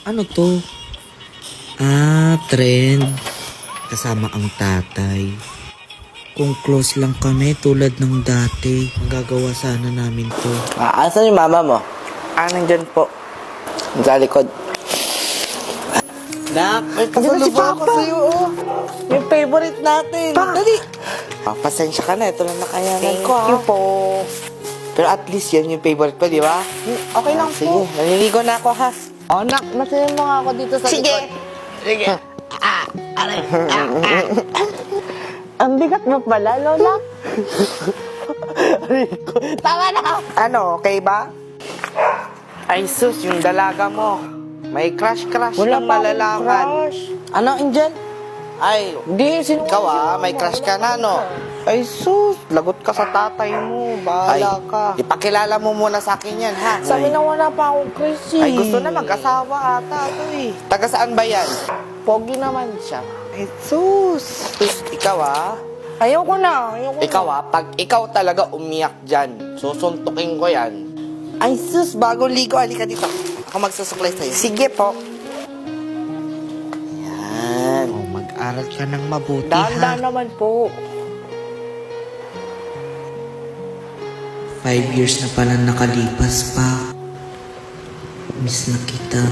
Ano to? Trend. Kasama ang tatay. Kung close lang kami tulad ng dati, magagawa sana namin to. Asan yung mama mo? Nandyan po. Sa likod. Nak, may Andiyan na si pasalubong ako Papa. sa'yo, oh. Yung favorite natin. Dali. Pasensya ka na. Ito lang nakayanan Thank ko, you po. Pero at least yan yung favorite ko, di ba? Okay lang Sige, po. naliligo na ako, ha? Oh, nak, masaya mo nga ako dito sa Sige. likod. Sige. Ang bigat mo pala, Lola. Tama na. Ano, okay ba? Ay, sus, yung dalaga mo. May crush-crush Wala ng pa akong malalaman. crush. Ano, Angel? Ay, Di, sino? ikaw may crush ka na, no? Ay, sus, lagot ka sa tatay mo. Bahala ka. Ipakilala mo muna sa akin yan, ha? Sabi na wala pa akong crush eh. Ay, gusto na mag-asawa ata to eh. Taga saan ba yan? Pogi naman siya. Ay, sus. Sus, ikaw Ayoko na. Ikaw pag ikaw talaga umiyak dyan, susuntukin ko yan. Ay, sus, bagong ligo. Halika dito. Ako magsusuklay sa'yo. Sige po. Yan. Oh, mag-aral ka ng mabuti, Dahan-dahan ha? naman po. 5 years na pala nakalipas pa. Miss na kita.